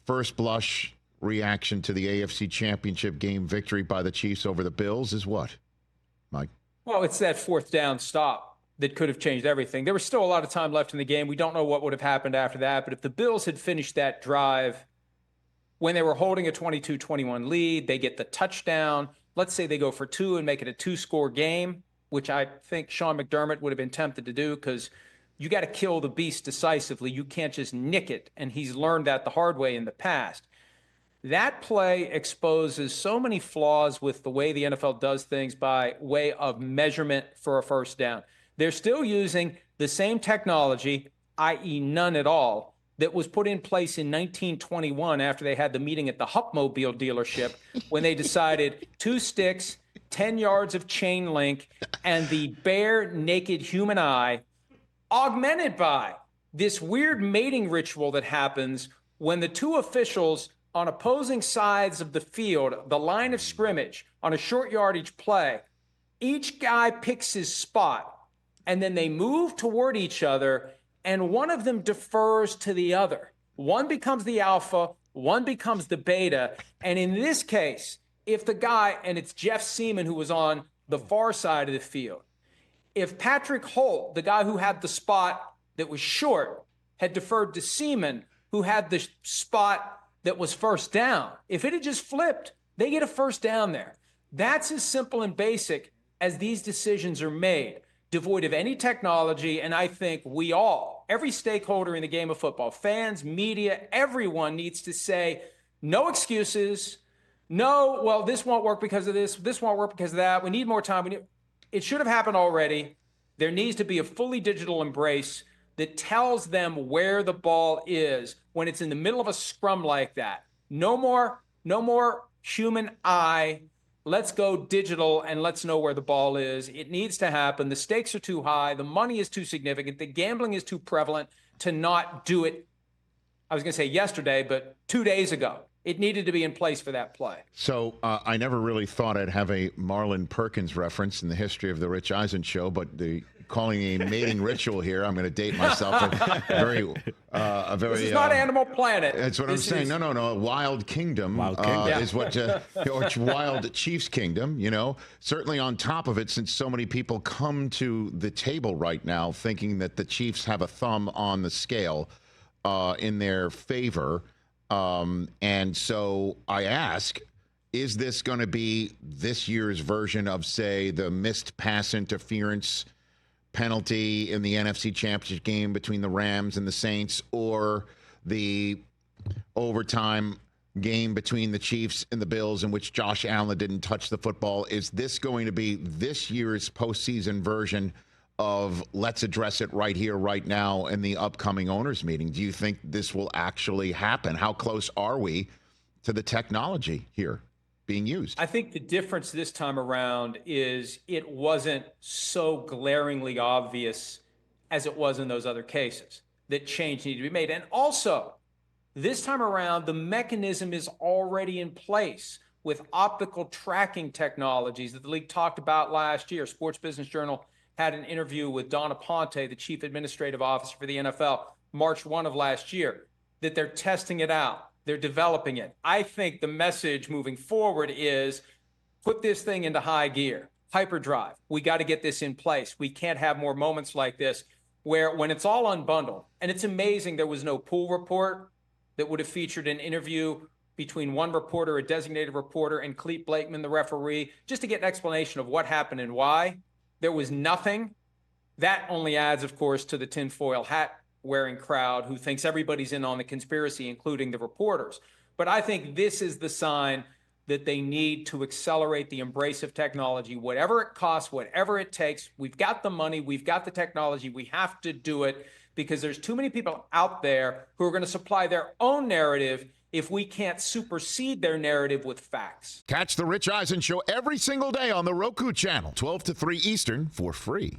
first blush reaction to the AFC Championship game victory by the Chiefs over the Bills is what, Mike? Well, it's that fourth down stop that could have changed everything. There was still a lot of time left in the game. We don't know what would have happened after that, but if the Bills had finished that drive when they were holding a 22-21 lead, they get the touchdown. Let's say they go for 2 and make it a 2-score game, which I think Sean McDermott would have been tempted to do because you got to kill the beast decisively. You can't just nick it, and he's learned that the hard way in the past. That play exposes so many flaws with the way the NFL does things by way of measurement for a first down. They're still using the same technology, i.e. none at all, that was put in place in 1921 after they had the meeting at the Hupmobile dealership when they decided 2 sticks, 10 yards of chain link, and the bare naked human eye, augmented by this weird mating ritual that happens when the 2 officials on opposing sides of the field, the line of scrimmage, on a short yardage play, each guy picks his spot, and then they move toward each other, and one of them defers to the other. One becomes the alpha, one becomes the beta, and in this case, if the guy, and it's Jeff Seaman who was on the far side of the field, if Patrick Holt, the guy who had the spot that was short, had deferred to Seaman, who had the spot that was first down, if it had just flipped, they get a first down there. That's as simple and basic as these decisions are made, devoid of any technology. And I think we all, every stakeholder in the game of football, fans, media, everyone needs to say, no excuses. No, well, this won't work because of this. This won't work because of that. We need more time. It should have happened already. There needs to be a fully digital embrace that tells them where the ball is when it's in the middle of a scrum like that. No more human eye. Let's go digital and let's know where the ball is. It needs to happen. The stakes are too high. The money is too significant. The gambling is too prevalent to not do it. I was going to say yesterday, but 2 days ago. It needed to be in place for that play. So I never really thought I'd have a Marlon Perkins reference in the history of the Rich Eisen Show, but calling a mating ritual here, I'm going to date myself. This is not Animal Planet. That's what I'm saying. No. Wild Kingdom, is what, or Wild Chiefs Kingdom, certainly on top of it, since so many people come to the table right now thinking that the Chiefs have a thumb on the scale in their favor. And so I ask, is this going to be this year's version of, say, the missed pass interference penalty in the NFC Championship game between the Rams and the Saints, or the overtime game between the Chiefs and the Bills in which Josh Allen didn't touch the football? Is this going to be this year's postseason version of let's address it right here, right now in the upcoming owners meeting? Do you think this will actually happen? How close are we to the technology here being used? I think the difference this time around is it wasn't so glaringly obvious as it was in those other cases that change needed to be made. And also, this time around, the mechanism is already in place with optical tracking technologies that the league talked about last year. Sports Business Journal had an interview with Donna Ponte, the chief administrative officer for the NFL, March 1 of last year, that they're testing it out. They're developing it. I think the message moving forward is put this thing into high gear, hyperdrive. We got to get this in place. We can't have more moments like this where when it's all unbundled, and it's amazing there was no pool report that would have featured an interview between one reporter, a designated reporter, and Clete Blakeman, the referee, just to get an explanation of what happened and why. There was nothing. That only adds, of course, to the tinfoil hat wearing crowd who thinks everybody's in on the conspiracy, including the reporters. But I think this is the sign that they need to accelerate the embrace of technology, whatever it costs, whatever it takes. We've got the money, we've got the technology, we have to do it because there's too many people out there who are going to supply their own narrative if we can't supersede their narrative with facts. Catch the Rich Eisen Show every single day on the Roku channel, 12 to 3 Eastern, for free.